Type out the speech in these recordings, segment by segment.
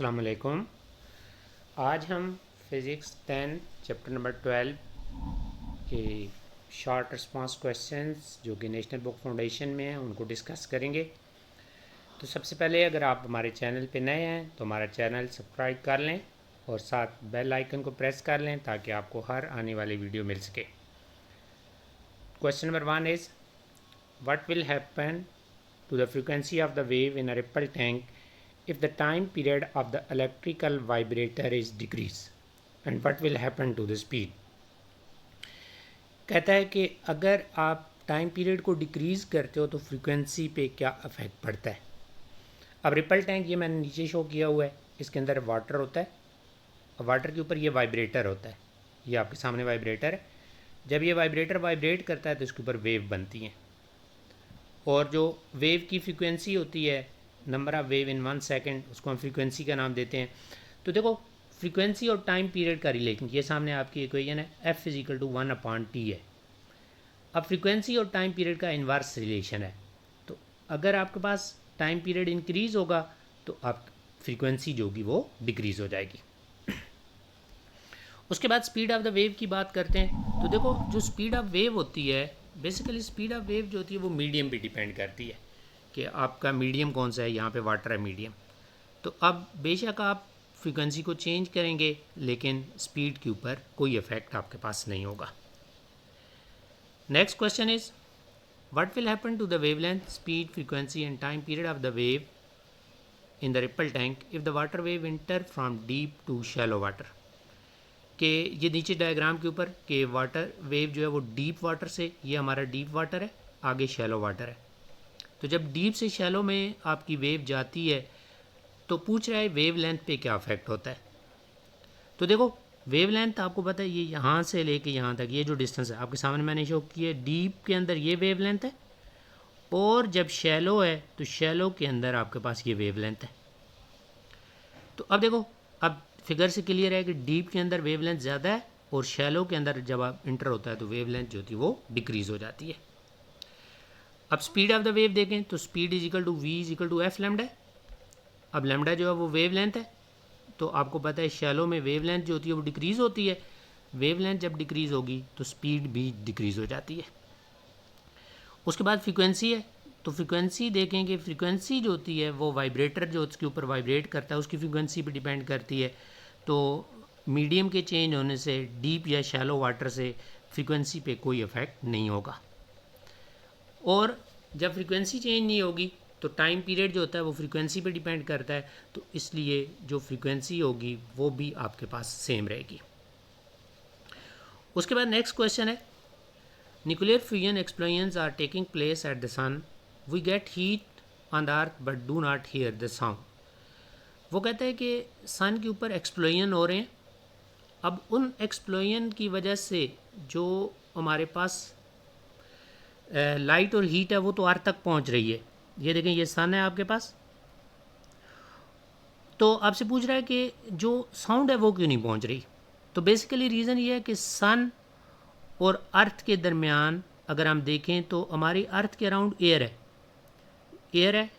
अस्सलाम वालेकुम। आज हम फिज़िक्स 10 चैप्टर नंबर 12 के शॉर्ट रिस्पांस क्वेश्चंस जो कि नेशनल बुक फाउंडेशन में हैं उनको डिस्कस करेंगे। तो सबसे पहले अगर आप हमारे चैनल पे नए हैं तो हमारा चैनल सब्सक्राइब कर लें और साथ बेल आइकन को प्रेस कर लें ताकि आपको हर आने वाली वीडियो मिल सके। Question number 1 is what will happen to the frequency of the wave in a ripple tank if the time period of the electrical vibrator is decreased and what will happen to the speed। कहता है कि अगर आप time period को decrease करते हो तो frequency पे क्या अफेक्ट पड़ता है। अब रिपल टैंक ये मैंने नीचे शो किया हुआ है, इसके अंदर वाटर होता है और वाटर के ऊपर ये वाइब्रेटर होता है। ये आपके सामने वाइब्रेटर है। जब ये वाइब्रेटर वाइब्रेट करता है तो इसके ऊपर वेव बनती हैं और जो वेव की फ्रीक्वेंसी होती है number of wave in 1 second, उसको हम फ्रीक्वेंसी का नाम देते हैं। तो देखो फ्रीक्वेंसी और टाइम पीरियड का रिलेशन ये सामने आपकी इक्वेशन है, F = 1/T है। अब फ्रीक्वेंसी और टाइम पीरियड का इन्वर्स रिलेशन है। तो अगर आपके पास टाइम पीरियड इंक्रीज़ होगा तो आप फ्रीक्वेंसी जो होगी वो डिक्रीज़ हो जाएगी। उसके बाद स्पीड ऑफ द वेव की बात करते हैं। तो देखो जो स्पीड ऑफ वेव होती है, बेसिकली स्पीड ऑफ वेव जो होती है वो मीडियम पे डिपेंड करती है कि आपका मीडियम कौन सा है। यहाँ पे वाटर है मीडियम, तो अब बेशक आप फ्रीक्वेंसी को चेंज करेंगे लेकिन स्पीड के ऊपर कोई इफेक्ट आपके पास नहीं होगा। Next question is what will happen to the wavelength, speed, frequency and time period of the wave in the ripple tank if the water wave enter from deep to shallow water. कि ये नीचे diagram के ऊपर कि water wave जो है वो deep water से, ये हमारा डीप वाटर है, आगे शैलो वाटर है। तो जब डीप से शैलो में आपकी वेव जाती है तो पूछ रहा है वेव लेंथ पे क्या अफेक्ट होता है। तो देखो वेव लेंथ आपको पता है ये यहाँ से लेके यहाँ तक ये जो डिस्टेंस है आपके सामने मैंने शो की है, डीप के अंदर ये वेव लेंथ है और जब शैलो है तो शैलो के अंदर आपके पास ये वेव लेंथ है। तो अब देखो अब फिगर से क्लियर है कि डीप के अंदर वेवलेंथ ज़्यादा है और शैलो के अंदर जब आप इंटर होता है तो वेवलेंथ जो थी वो डिक्रीज़ हो जाती है। अब स्पीड ऑफ द वेव देखें तो स्पीड = v = f लैम्डा है। अब लैम्डा जो है वो वेवलेंथ है, तो आपको पता है शैलो में वेवलेंथ जो होती है वो डिक्रीज़ होती है। वेवलेंथ जब डिक्रीज़ होगी तो स्पीड भी डिक्रीज़ हो जाती है। उसके बाद फ्रीक्वेंसी है, तो फ्रीक्वेंसी देखेंगे, फ्रीक्वेंसी जो होती है वो वाइब्रेटर जो उसके ऊपर वाइब्रेट करता है उसकी फ्रीक्वेंसी पे डिपेंड करती है। तो मीडियम के चेंज होने से डीप या शैलो वाटर से फ्रीक्वेंसी पे कोई इफेक्ट नहीं होगा। और जब फ्रीक्वेंसी चेंज नहीं होगी तो टाइम पीरियड जो होता है वो फ्रीक्वेंसी पे डिपेंड करता है, तो इसलिए जो फ्रीक्वेंसी होगी वो भी आपके पास सेम रहेगी। उसके बाद नेक्स्ट क्वेश्चन है nuclear fusion explosions are taking place at the sun, we get heat on the earth but do not hear the sound. वो कहता है कि सन के ऊपर एक्सप्लोजन हो रहे हैं। अब उन एक्सप्लोजन की वजह से जो हमारे पास लाइट और हीट है वो तो अर्थ तक पहुंच रही है। ये देखें ये सन है आपके पास, तो आपसे पूछ रहा है कि जो साउंड है वो क्यों नहीं पहुंच रही। तो बेसिकली रीज़न ये है कि सन और अर्थ के दरमियान अगर हम देखें तो हमारी अर्थ के अराउंड एयर है, एयर है,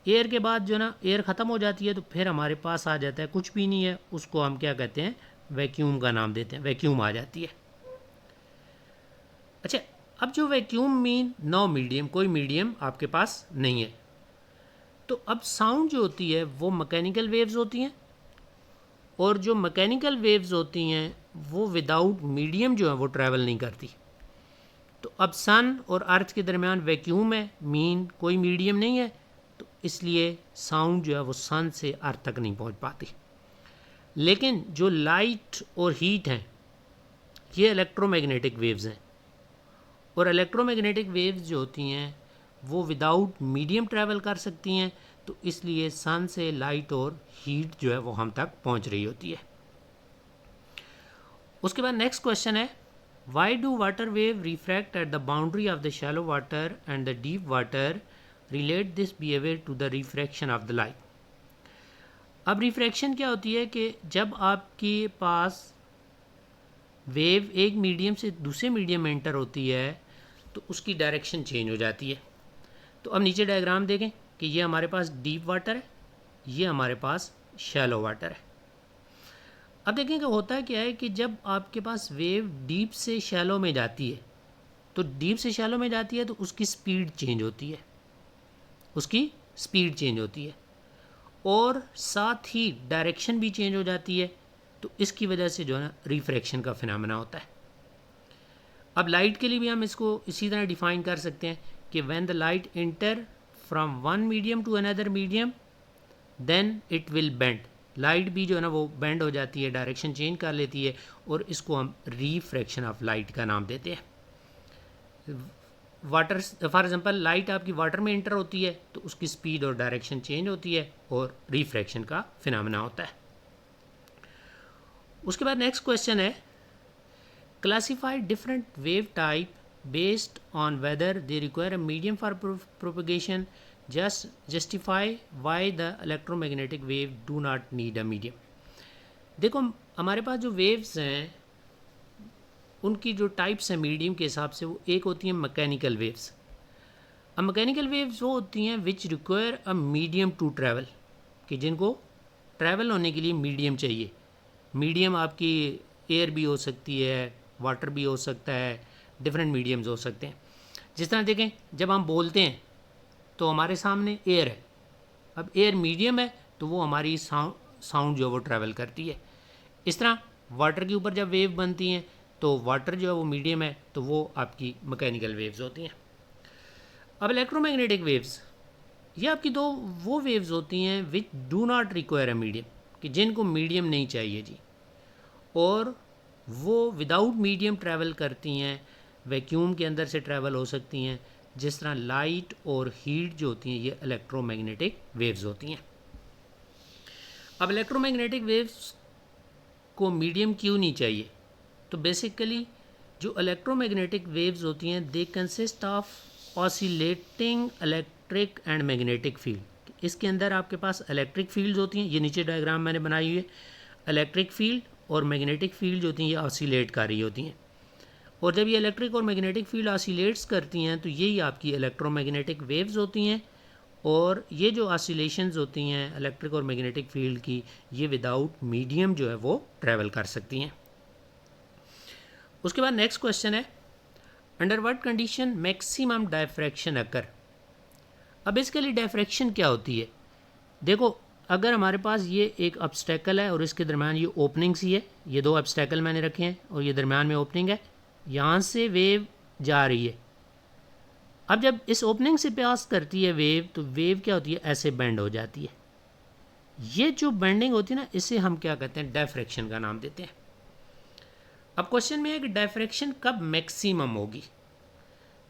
एयर के बाद जो ना एयर ख़त्म हो जाती है तो फिर हमारे पास आ जाता है कुछ भी नहीं है, उसको हम क्या कहते हैं वैक्यूम का नाम देते हैं, वैक्यूम आ जाती है। अच्छा अब जो वैक्यूम मीन नो मीडियम, कोई मीडियम आपके पास नहीं है। तो अब साउंड जो होती है वो मैकेनिकल वेव्स होती हैं और जो मैकेनिकल वेव्स होती हैं वो विदाउट मीडियम जो है वो ट्रैवल नहीं करती। तो अब सन और अर्थ के दरमियान वैक्यूम है, मीन कोई मीडियम नहीं है, तो इसलिए साउंड जो है वो सन से अर्थ तक नहीं पहुंच पाती। लेकिन जो लाइट और हीट हैं ये इलेक्ट्रोमैग्नेटिक वेव्स हैं और इलेक्ट्रोमैग्नेटिक वेव्स जो होती हैं वो विदाउट मीडियम ट्रैवल कर सकती हैं, तो इसलिए सन से लाइट और हीट जो है वो हम तक पहुंच रही होती है। उसके बाद नेक्स्ट क्वेश्चन है why do water wave refract at the boundary of the shallow water and the deep water, relate this behaviour to the refraction of the light. अब रिफ्रैक्शन क्या होती है कि जब आपके पास वेव एक मीडियम से दूसरे मीडियम में एंटर होती है तो उसकी डायरेक्शन चेंज हो जाती है। तो अब नीचे डायग्राम देखें कि ये हमारे पास डीप वाटर है, ये हमारे पास शैलो वाटर है। अब देखें कि होता क्या है कि जब आपके पास वेव डीप से शैलो में जाती है, तो डीप से शैलो में जाती है तो उसकी स्पीड चेंज होती है, उसकी स्पीड चेंज होती है और साथ ही डायरेक्शन भी चेंज हो जाती है। तो इसकी वजह से जो है ना रिफ्रैक्शन का फिनोमेना होता है। अब लाइट के लिए भी हम इसको इसी तरह डिफाइन कर सकते हैं कि when the light enter from one medium to another medium then it will bend. Light भी जो है ना वो बेंड हो जाती है, डायरेक्शन चेंज कर लेती है और इसको हम रिफ्रैक्शन ऑफ लाइट का नाम देते हैं। वाटर फॉर एग्जांपल लाइट आपकी वाटर में इंटर होती है तो उसकी स्पीड और डायरेक्शन चेंज होती है और रिफ्रैक्शन का फिनोमेना होता है। उसके बाद नेक्स्ट क्वेश्चन है, classify different wave type based on whether they require a medium for propagation, just justify why the electromagnetic wave do not need a medium. देखो हमारे पास जो वेव्स हैं उनकी जो टाइप्स हैं मीडियम के हिसाब से, वो एक होती हैं मैकेनिकल वेव्स। अब मैकेनिकल वेव्स वो होती हैं which require a medium to travel, कि जिनको ट्रैवल होने के लिए मीडियम चाहिए। मीडियम आपकी एयर भी हो सकती है, वाटर भी हो सकता है, डिफरेंट मीडियम्स हो सकते हैं। जिस तरह देखें जब हम बोलते हैं तो हमारे सामने एयर है, अब एयर मीडियम है तो वो हमारी साउंड जो है वो ट्रैवल करती है। इस तरह वाटर के ऊपर जब वेव बनती हैं तो वाटर जो है वो मीडियम है तो वो आपकी मैकेनिकल वेव्स होती हैं। अब इलेक्ट्रोमैग्नेटिक वेव्स ये आपकी दो वो वेव्स होती हैं which do not require a medium, कि जिनको मीडियम नहीं चाहिए जी, और वो विदाउट मीडियम ट्रैवल करती हैं, वैक्यूम के अंदर से ट्रैवल हो सकती हैं। जिस तरह लाइट और हीट जो होती हैं ये इलेक्ट्रोमैग्नेटिक वेव्स होती हैं। अब इलेक्ट्रोमैग्नेटिक वेव्स को मीडियम क्यों नहीं चाहिए? तो बेसिकली जो इलेक्ट्रोमैग्नेटिक वेव्स होती हैं they consist of oscillating electric and magnetic field. इसके अंदर आपके पास इलेक्ट्रिक फील्ड्स होती हैं, ये नीचे डायग्राम मैंने बनाई हुई है। इलेक्ट्रिक फील्ड और मैग्नेटिक फील्ड जो होती हैं ये ऑसिलेट कर रही होती हैं, और जब ये इलेक्ट्रिक और मैग्नेटिक फील्ड ऑसिलेट्स करती हैं तो यही आपकी इलेक्ट्रोमैग्नेटिक वेव्स होती हैं। और ये जो ऑसिलेशंस होती हैं इलेक्ट्रिक और मैग्नेटिक फील्ड की, ये विदाउट मीडियम जो है वो ट्रैवल कर सकती हैं। उसके बाद नेक्स्ट क्वेश्चन है, under what condition maximum diffraction occur. अब इसके लिए डायफ्रैक्शन क्या होती है? देखो अगर हमारे पास ये एक ऑब्स्टेकल है और इसके दरम्यान ये ओपनिंग सी है, ये दो ऑब्स्टेकल मैंने रखे हैं और ये दरम्यान में ओपनिंग है, यहाँ से वेव जा रही है। अब जब इस ओपनिंग से पास करती है वेव तो वेव क्या होती है, ऐसे बेंड हो जाती है। ये जो बेंडिंग होती है ना, इसे हम क्या कहते हैं, डायफ्रैक्शन का नाम देते हैं। अब क्वेश्चन में है कि डायफ्रैक्शन कब मैक्सिमम होगी?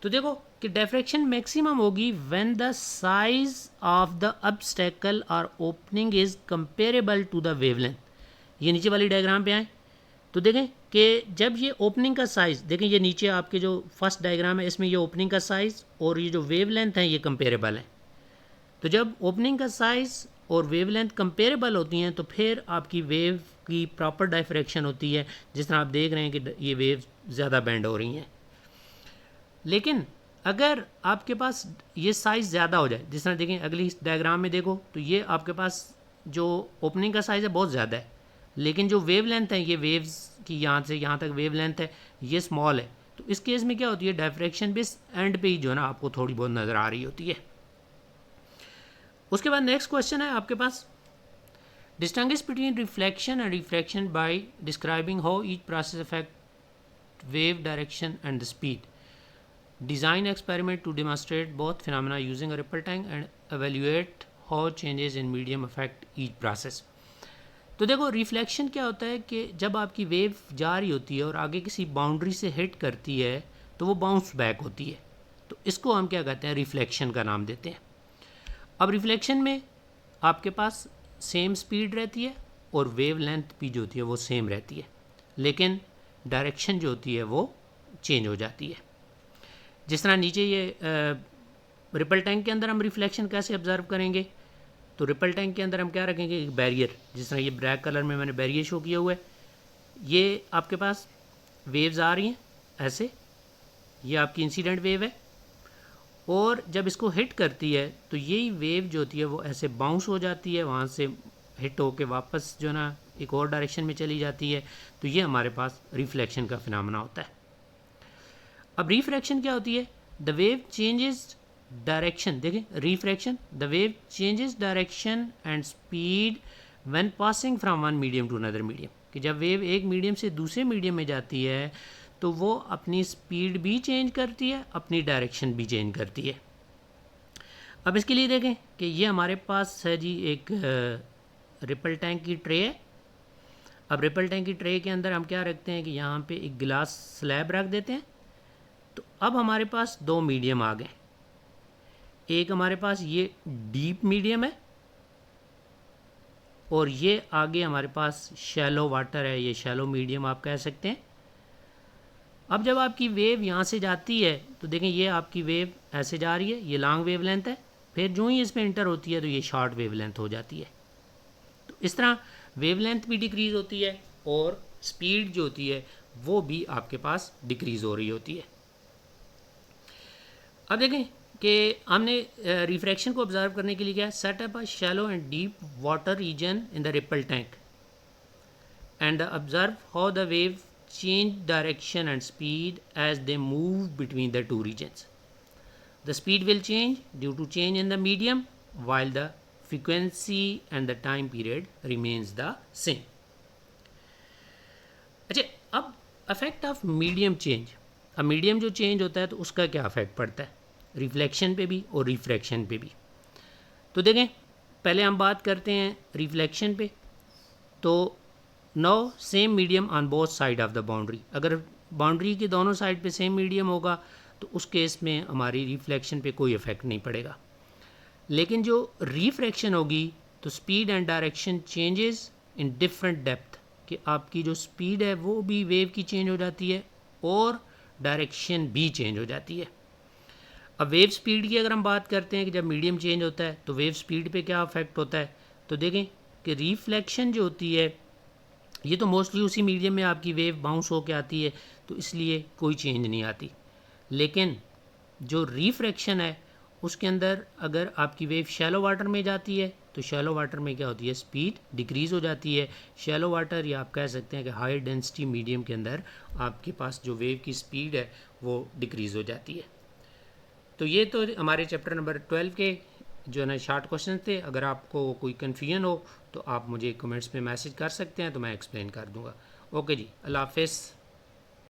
तो देखो कि डायफ्रैक्शन मैक्सिमम होगी when the size of the obstacle और opening is comparable to the wavelength. ये नीचे वाली डायग्राम पे आए तो देखें कि जब ये ओपनिंग का साइज़, देखें ये नीचे आपके जो फर्स्ट डायग्राम है इसमें ये ओपनिंग का साइज़ और ये जो वेवलेंथ है ये कंपेरेबल है। तो जब ओपनिंग का साइज़ और वेवलेंथ कंपेरेबल होती हैं तो फिर आपकी वेव की प्रॉपर डायफ्रैक्शन होती है। जिस तरह आप देख रहे हैं कि ये वेव ज़्यादा बेंड हो रही हैं। लेकिन अगर आपके पास ये साइज़ ज़्यादा हो जाए, जिस तरह देखें अगली डायग्राम में देखो तो ये आपके पास जो ओपनिंग का साइज़ है बहुत ज़्यादा है, लेकिन जो वेव लेंथ है ये वेव्स की यहाँ से यहाँ तक वेव लेंथ है ये स्मॉल है। तो इस केस में क्या होती है, डायफ्रैक्शन भी एंड पे ही जो है ना आपको थोड़ी बहुत नज़र आ रही होती है। उसके बाद नेक्स्ट क्वेश्चन है आपके पास, distinguish between reflection and refraction by describing how each process affect wave direction and the speed. Design experiment to demonstrate both phenomena using a ripple tank and evaluate how changes in medium affect each process. तो देखो reflection क्या होता है कि जब आपकी wave जा रही होती है और आगे किसी बाउंड्री से हिट करती है तो वो बाउंस बैक होती है, तो इसको हम क्या कहते हैं, रिफ्लेक्शन का नाम देते हैं। अब रिफ्लेक्शन में आपके पास सेम स्पीड रहती है और वेव लेंथ भी जो होती है वो सेम रहती है, लेकिन डायरेक्शन जो होती है वो चेंज हो जाती है। जिस तरह नीचे ये रिपल टैंक के अंदर हम रिफ्लेक्शन कैसे ऑब्जर्व करेंगे, तो रिपल टैंक के अंदर हम क्या रखेंगे, एक बैरियर। जिस तरह ये ब्लैक कलर में मैंने बैरियर शो किया हुआ है, ये आपके पास वेव्स आ रही हैं ऐसे, ये आपकी इंसिडेंट वेव है, और जब इसको हिट करती है तो यही वेव जो होती है वो ऐसे बाउंस हो जाती है, वहाँ से हिट होके वापस जो ना एक और डायरेक्शन में चली जाती है, तो ये हमारे पास रिफ्लेक्शन का फिनोमेना होता है। अब रिफ्रैक्शन क्या होती है? द वेव चेंजेस डायरेक्शन, देखें refraction, the wave changes direction and speed when passing from one medium to another medium, कि जब वेव एक मीडियम से दूसरे मीडियम में जाती है तो वो अपनी स्पीड भी चेंज करती है, अपनी डायरेक्शन भी चेंज करती है। अब इसके लिए देखें कि ये हमारे पास है जी एक रिपल टैंक की ट्रे है। अब रिपल टैंक की ट्रे के अंदर हम क्या रखते हैं कि यहाँ पे एक गिलास स्लैब रख देते हैं। तो अब हमारे पास दो मीडियम आ गए, एक हमारे पास ये डीप मीडियम है और ये आगे हमारे पास शैलो वाटर है, ये शैलो मीडियम आप कह सकते हैं। अब जब आपकी वेव यहाँ से जाती है तो देखें ये आपकी वेव ऐसे जा रही है, ये लॉन्ग वेव लेंथ है, फिर जो ही इसमें इंटर होती है तो ये शॉर्ट वेव लेंथ हो जाती है। तो इस तरह वेव लेंथ भी डिक्रीज़ होती है और स्पीड जो होती है वो भी आपके पास डिक्रीज़ हो रही होती है। अब देखें कि हमने रिफ्रैक्शन को ऑब्जर्व करने के लिए क्या set up a shallow and deep water region in the ripple tank and observe how the wave change direction and speed as they move between the two regions. The speed will change due to change in the medium while the frequency and the time period remains the same. अच्छा, अब affect of medium change. अब medium जो change होता है तो उसका क्या affect पड़ता है रिफ्लेक्शन पे भी और रिफ्रैक्शन पे भी। तो देखें पहले हम बात करते हैं रिफ्लेक्शन पे। तो no same medium on both side of the boundary, अगर बाउंड्री के दोनों साइड पे सेम मीडियम होगा तो उस केस में हमारी रिफ्लेक्शन पे कोई इफेक्ट नहीं पड़ेगा। लेकिन जो रिफ्रैक्शन होगी तो speed and direction changes in different depth, कि आपकी जो स्पीड है वो भी वेव की चेंज हो जाती है और डायरेक्शन भी चेंज हो जाती है। अब वेव स्पीड की अगर हम बात करते हैं कि जब मीडियम चेंज होता है तो वेव स्पीड पे क्या अफेक्ट होता है, तो देखें कि रिफ्लेक्शन जो होती है ये तो मोस्टली उसी मीडियम में आपकी वेव बाउंस होके आती है तो इसलिए कोई चेंज नहीं आती। लेकिन जो रिफ्रैक्शन है उसके अंदर अगर आपकी वेव शैलो वाटर में जाती है तो शैलो वाटर में क्या होती है स्पीड डिक्रीज़ हो जाती है। शैलो वाटर या आप कह सकते हैं कि हाई डेंसिटी मीडियम के अंदर आपके पास जो वेव की स्पीड है वो डिक्रीज़ हो जाती है। तो ये तो हमारे चैप्टर नंबर 12 के जो है ना शॉर्ट क्वेश्चन थे। अगर आपको कोई कन्फ्यूजन हो तो आप मुझे कमेंट्स में मैसेज कर सकते हैं तो मैं एक्सप्लेन कर दूंगा। ओके जी, अल्लाह हाफ़िज़।